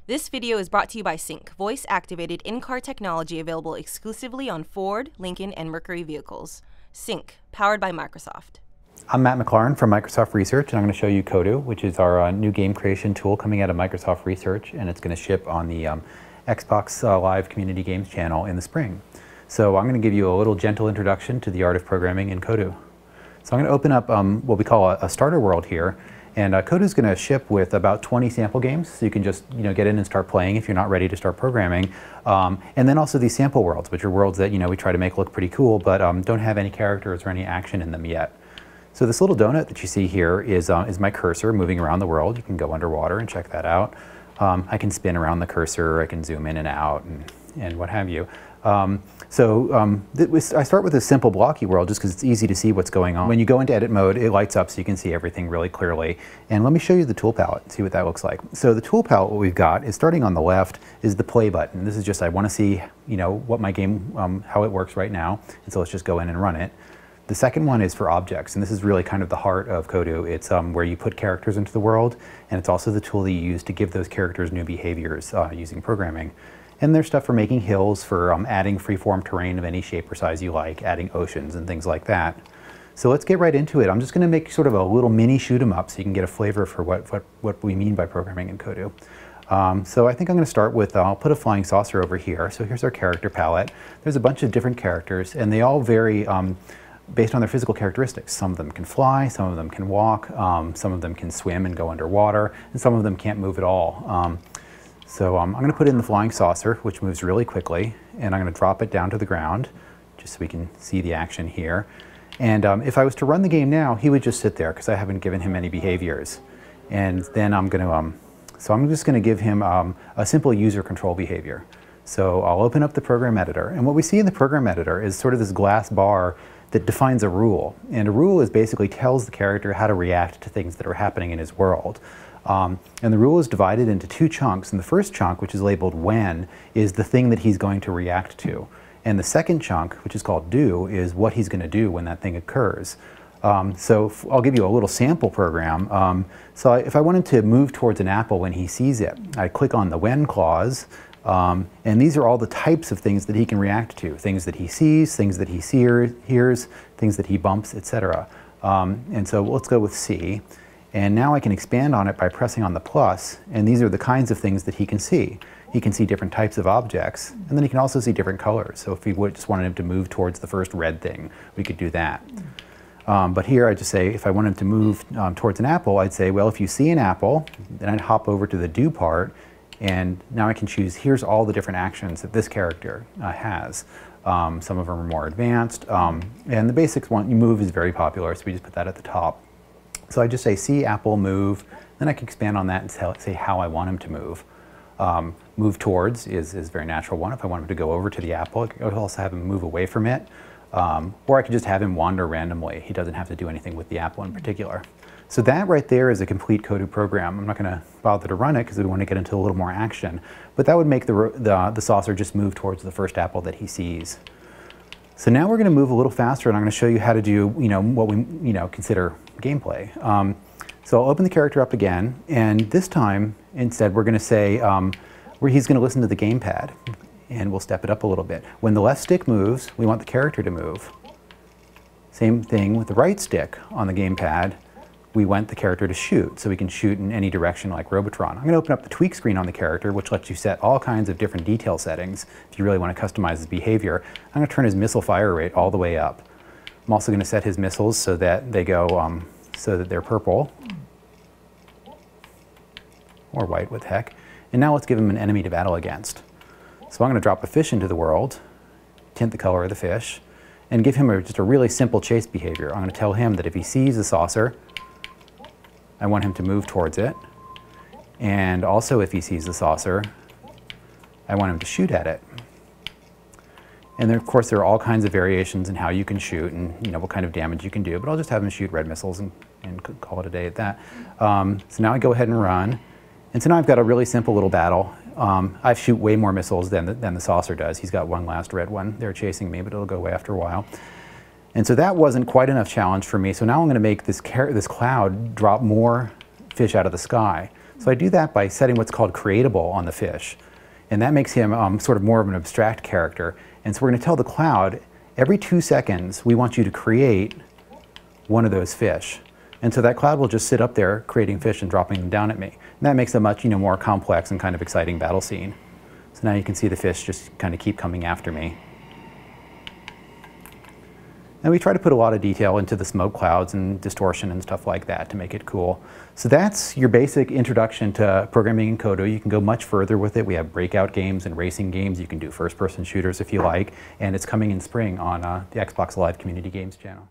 This video is brought to you by Sync, voice-activated in-car technology available exclusively on Ford, Lincoln, and Mercury vehicles. Sync, powered by Microsoft. I'm Matt McLaren from Microsoft Research, and I'm going to show you Kodu, which is our new game creation tool coming out of Microsoft Research, and it's going to ship on the Xbox Live Community Games channel in the spring. So I'm going to give you a little gentle introduction to the art of programming in Kodu. So I'm going to open up what we call a starter world here. And Kodu is going to ship with about 20 sample games, so you can just get in and start playing if you're not ready to start programming. And then also these sample worlds, which are worlds that we try to make look pretty cool, but don't have any characters or any action in them yet. So this little donut that you see here is my cursor moving around the world. You can go underwater and check that out. I can spin around the cursor, I can zoom in and out, and what have you. I start with a simple blocky world just because it's easy to see what's going on. When you go into edit mode, it lights up so you can see everything really clearly. And let me show you the tool palette and see what that looks like. So the tool palette, what we've got is, starting on the left, is the play button. This is just, I want to see what my game, how it works right now. And so let's just go in and run it. The second one is for objects, and this is really kind of the heart of Kodu. It's where you put characters into the world, and it's also the tool that you use to give those characters new behaviors using programming. And there's stuff for making hills, for adding freeform terrain of any shape or size you like, adding oceans and things like that. So let's get right into it. I'm just going to make sort of a little mini shoot 'em up so you can get a flavor for what we mean by programming in Kodu. So I think I'm going to start with, I'll put a flying saucer over here. So here's our character palette. There's a bunch of different characters, and they all vary based on their physical characteristics. Some of them can fly, some of them can walk, some of them can swim and go underwater, and some of them can't move at all. So I'm going to put in the flying saucer, which moves really quickly, and I'm going to drop it down to the ground, just so we can see the action here. And if I was to run the game now, he would just sit there, because I haven't given him any behaviors. And then I'm going to, so I'm just going to give him a simple user control behavior. So I'll open up the program editor, and what we see in the program editor is sort of this glass bar that defines a rule. And a rule is basically tells the character how to react to things that are happening in his world. And the rule is divided into two chunks, and the first chunk, which is labeled when, is the thing that he's going to react to. And the second chunk, which is called do, is what he's going to do when that thing occurs. So I'll give you a little sample program. So if I wanted to move towards an apple when he sees it, I click on the when clause, and these are all the types of things that he can react to. Things that he sees, things that he hears, things that he bumps, etc. And so let's go with C. And now I can expand on it by pressing on the plus, and these are the kinds of things that he can see. He can see different types of objects, and then he can also see different colors. So if we just wanted him to move towards the first red thing, we could do that. But here I just say, if I wanted him to move towards an apple, I'd say, well, if you see an apple, then I'd hop over to the do part, and now I can choose, here's all the different actions that this character has. Some of them are more advanced, and the basic one, move, is very popular, so we just put that at the top. So I just say see apple move, then I can expand on that and say how I want him to move. Move towards is a very natural one. If I want him to go over to the apple, I could also have him move away from it. Or I could just have him wander randomly. He doesn't have to do anything with the apple in particular. So that right there is a complete Kodu program. I'm not going to bother to run it because we want to get into a little more action. But that would make the saucer just move towards the first apple that he sees. So now we're going to move a little faster, and I'm going to show you how to do what we consider gameplay. So I'll open the character up again, and this time instead we're going to say where he's going to listen to the gamepad, and we'll step it up a little bit. When the left stick moves, we want the character to move. Same thing with the right stick on the gamepad. We want the character to shoot, so we can shoot in any direction like Robotron. I'm going to open up the tweak screen on the character, which lets you set all kinds of different detail settings if you really want to customize his behavior. I'm going to turn his missile fire rate all the way up. I'm also going to set his missiles so that they go, so that they're purple, or white, what the heck. And now let's give him an enemy to battle against. So I'm going to drop a fish into the world, tint the color of the fish, and give him just a really simple chase behavior. I'm going to tell him that if he sees a saucer, I want him to move towards it. And also if he sees the saucer, I want him to shoot at it. And then, of course, there are all kinds of variations in how you can shoot and what kind of damage you can do, but I'll just have him shoot red missiles and call it a day at that. So now I go ahead and run. And so now I've got a really simple little battle. I shoot way more missiles than the saucer does. He's got one last red one. They're chasing me, but it'll go away after a while. And so that wasn't quite enough challenge for me. So now I'm going to make this cloud drop more fish out of the sky. So I do that by setting what's called creatable on the fish. And that makes him sort of more of an abstract character. And so we're going to tell the cloud, every 2 seconds, we want you to create one of those fish. And so that cloud will just sit up there creating fish and dropping them down at me. And that makes a much more complex and kind of exciting battle scene. So now you can see the fish just kind of keep coming after me. And we try to put a lot of detail into the smoke clouds and distortion and stuff like that to make it cool. So that's your basic introduction to programming in Kodu. You can go much further with it. We have breakout games and racing games. You can do first-person shooters if you like. And it's coming in spring on the Xbox Live Community Games channel.